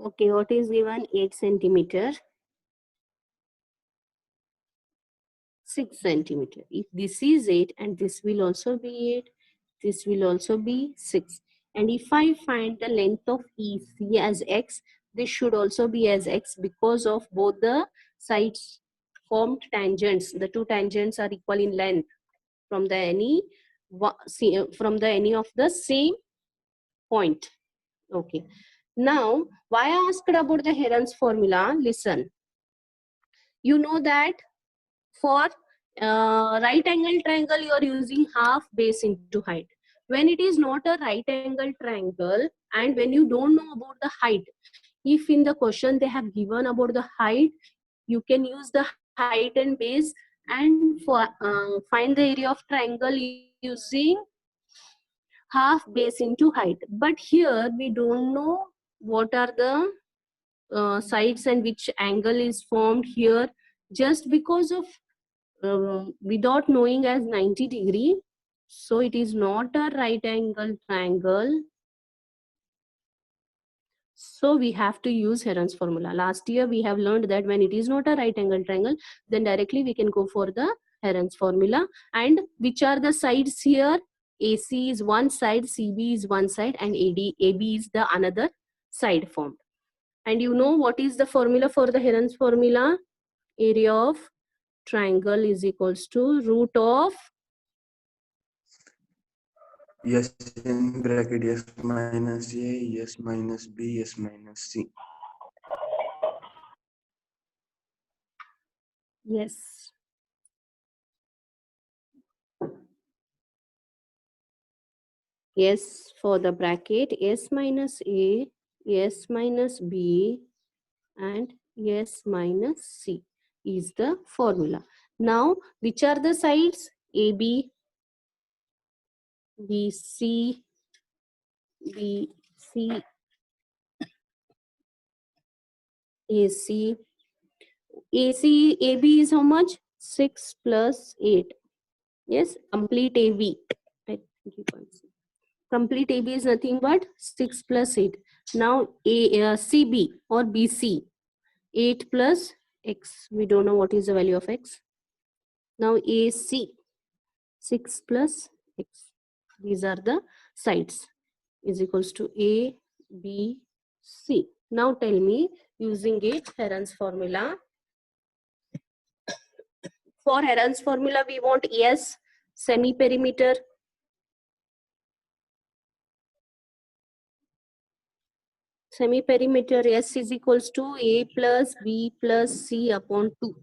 Okay, what is given? 8 centimeter, 6 centimeter. If this is 8 and this will also be 8, this will also be 6. And if I find the length of EC as x, this should also be as x because of both the sides formed tangents. The two tangents are equal in length from the any of the same point. Okay. Now, why I asked about the Heron's formula? Listen. You know that for right angle triangle, you are using half base into height. When it is not a right angle triangle and when you don't know about the height, if in the question they have given about the height, you can use the height and base and for find the area of triangle using half base into height. But here we don't know what are the sides and which angle is formed here. Just because of without knowing as 90 degree, so it is not a right angle triangle, so we have to use Heron's formula. Last year we have learned that when it is not a right angle triangle, then directly we can go for the Heron's formula. And which are the sides here? AC is one side, CB is one side, and AB is the another side formed. And you know what is the formula for the Heron's formula? Area of triangle is equals to root of S in bracket S minus A, S minus B, S minus C. yes. S for the bracket S minus A, S minus B, and S minus C is the formula. Now, which are the sides? AB, BC, BC, AC. AB is how much? 6 plus 8. Yes, complete AB. I think you can see. Complete AB is nothing but 6 plus 8. Now, CB or BC. 8 plus x. We don't know what is the value of x. Now AC, 6 plus x. These are the sides is equals to A, B, C. Now tell me using it Heron's formula. For Heron's formula we want S semi-perimeter. Semi-perimeter S is equals to A plus B plus C upon 2.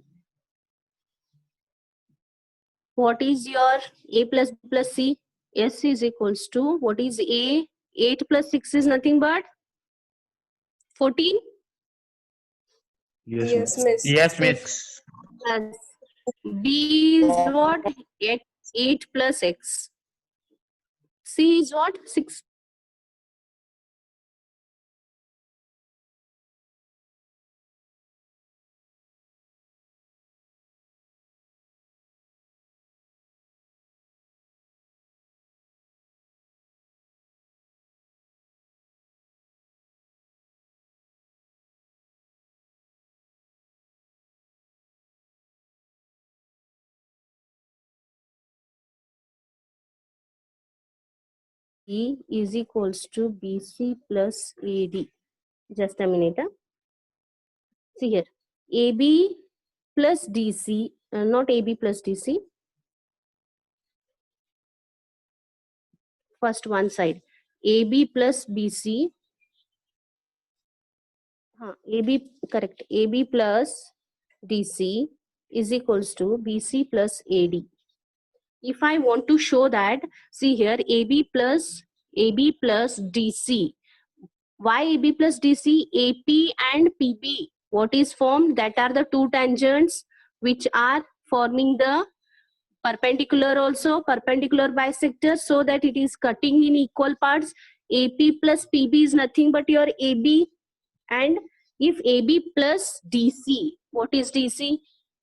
What is your A plus B plus C? S is equals to, what is A? 8 plus 6 is nothing but 14. Yes, miss. Yes, miss. Plus B is what? 8 plus x. C is what? 6. E is equals to BC plus AD. Just a minute. See here. AB plus DC, not AB plus DC. First one side. AB plus BC. AB, correct. AB plus DC is equals to BC plus AD. If I want to show that, see here, AB plus DC. Why AB plus DC? AP and PB. What is formed? That are the two tangents which are forming the perpendicular also, perpendicular bisector, so that it is cutting in equal parts. AP plus PB is nothing but your AB. And if AB plus DC, what is DC?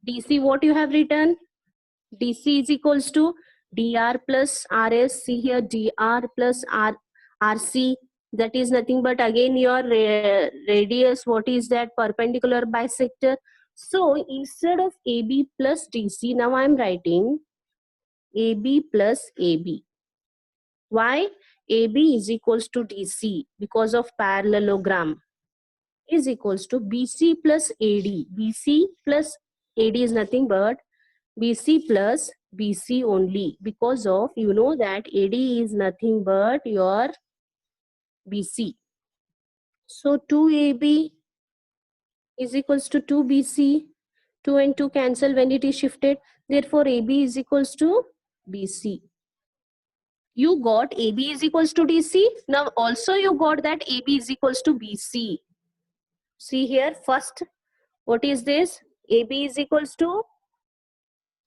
DC, what you have written? DC is equals to DR plus RS. See here, DR plus RC. That is nothing but again your radius. What is that? Perpendicular bisector. So instead of AB plus DC, now I am writing AB plus AB. Why? AB is equals to DC because of parallelogram is equals to BC plus AD. BC plus AD is nothing but BC plus BC only, because of, you know that AD is nothing but your BC. So 2AB is equals to 2BC. 2 and 2 cancel when it is shifted. Therefore, AB is equals to BC. You got AB is equals to DC. Now also you got that AB is equals to BC. See here, first, what is this? AB is equals to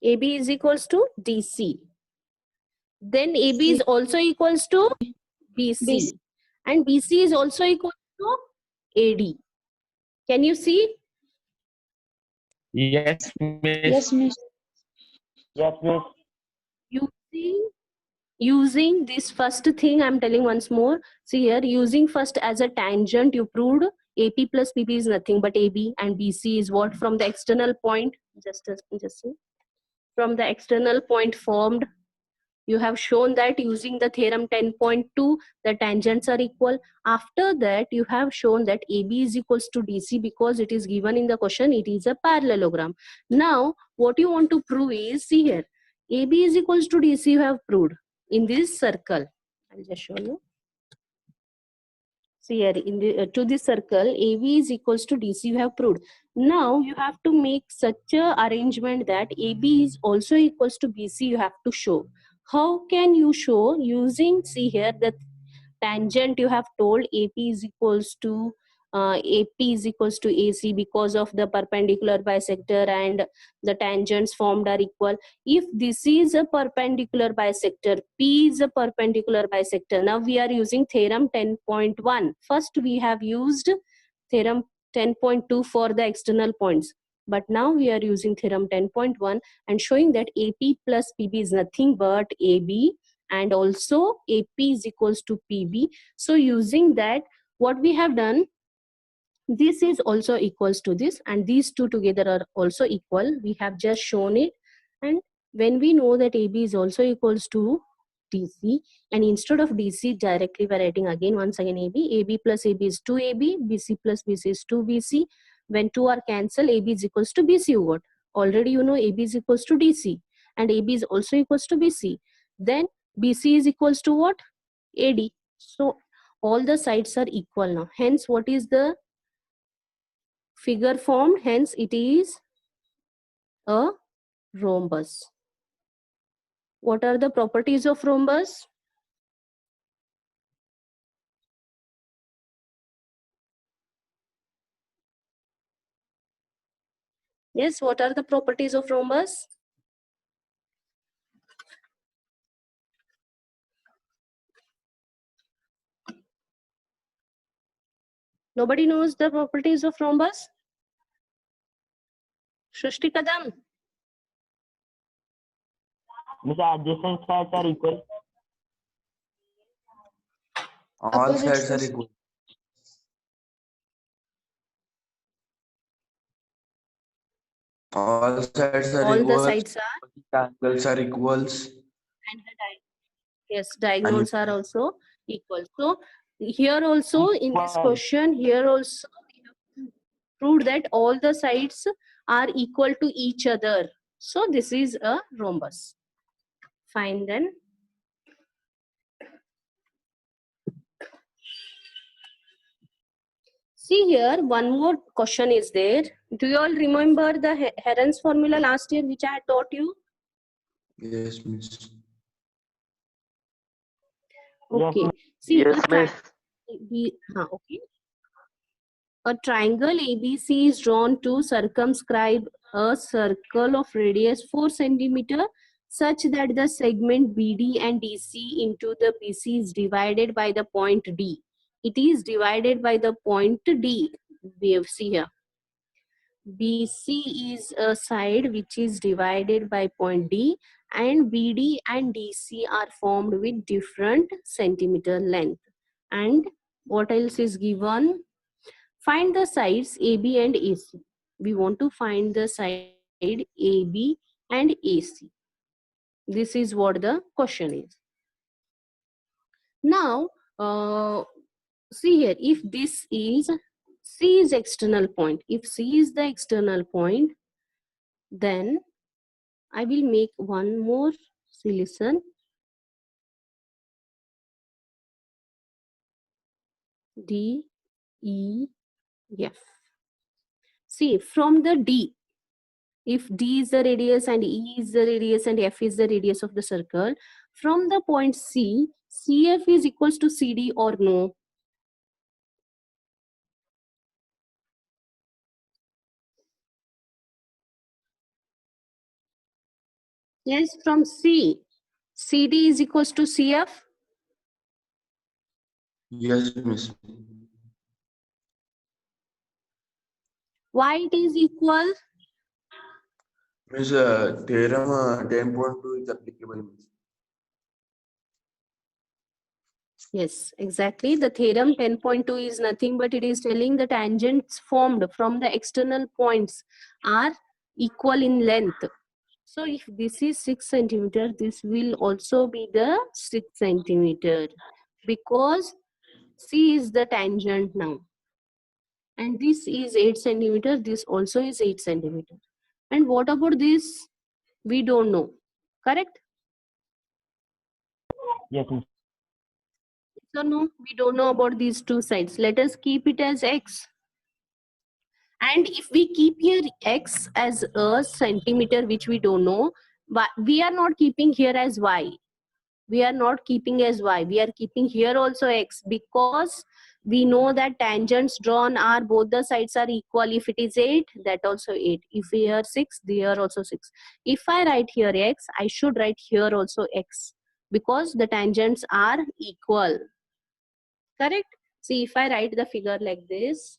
DC. Then AB is also equals to BC. And BC is also equal to AD. Can you see? Yes, miss. Yes, miss. Yes, miss. Using this first thing, I'm telling once more. See here, using first as a tangent, you proved AP plus PB is nothing but AB, and BC is what? From the external point, just see. From the external point formed, you have shown that using the theorem 10.2, the tangents are equal. After that, you have shown that AB is equals to DC because it is given in the question, it is a parallelogram. Now, what you want to prove is, see here, AB is equals to DC you have proved in this circle. I'll just show you. See here, in the, to this circle, AB is equals to DC you have proved. Now, you have to make such a arrangement that AB is also equals to BC you have to show. How can you show? Using, see here, the tangent you have told AP is equals to AC because of the perpendicular bisector and the tangents formed are equal. If this is a perpendicular bisector, P is a perpendicular bisector. Now we are using theorem 10.1. First we have used theorem 10.2 for the external points. But now we are using theorem 10.1 and showing that AP plus PB is nothing but AB, and also AP is equals to PB. So using that, what we have done, this is also equals to this, and these two together are also equal. We have just shown it. And when we know that AB is also equals to DC, and instead of DC directly we're writing again once again AB plus AB is 2AB, BC plus BC is 2BC. When 2 are cancelled, AB is equals to BC. You got already, you know, AB is equals to DC and AB is also equals to BC. Then BC is equals to what? AD. So all the sides are equal now. Hence, what is the figure formed? Hence, it is a rhombus. What are the properties of rhombus? Yes, what are the properties of rhombus? Nobody knows the properties of rhombus? Shrishti Kadam. Miss, adjacent sides are equal. All Opposite sides are sides. equal. All sides are All the equal. sides are, Angles are equals. and yes, diagonals are also equal. So here also in this Equal. question, here also we have proved that all the sides are equal to each other. So this is a rhombus. Fine then. See here, one more question is there. Do you all remember the Heron's formula last year which I had taught you? Yes, miss. Okay. See, Yes, miss. okay. A triangle ABC is drawn to circumscribe a circle of radius 4 centimeter such that the segment BD and DC into the BC is divided by the point D. It is divided by the point D. We have see here. BC is a side which is divided by point D, and BD and DC are formed with different centimeter length. And What else is given? Find the sides AB and AC. We want to find the side AB and AC. This is what the question is. Now, see here, if this is C is external point, if C is the external point, then I will make one more. See, listen. D, E, F. See, from the D, if D is the radius and E is the radius and F is the radius of the circle, from the point C, CF is equals to CD or no? Yes, from C, CD is equals to CF. Yes, miss. Why it is equal? Miss, theorem 10.2 is applicable, miss. Yes, exactly. The theorem 10.2 is nothing but it is telling the tangents formed from the external points are equal in length. So if this is 6 centimeter, this will also be the 6 centimeter because C is the tangent now. And this is 8 centimeter, this also is 8 centimeter. And what about this? We don't know. Correct? Yes, miss. So no, we don't know about these two sides. Let us keep it as X. And if we keep here X as a centimeter, which we don't know, but we are not keeping here as Y. We are not keeping as Y. We are keeping here also X because we know that tangents drawn are both the sides are equal. If it is 8, that also 8. If we are 6, there also 6. If I write here X, I should write here also X because the tangents are equal. Correct? See, if I write the figure like this,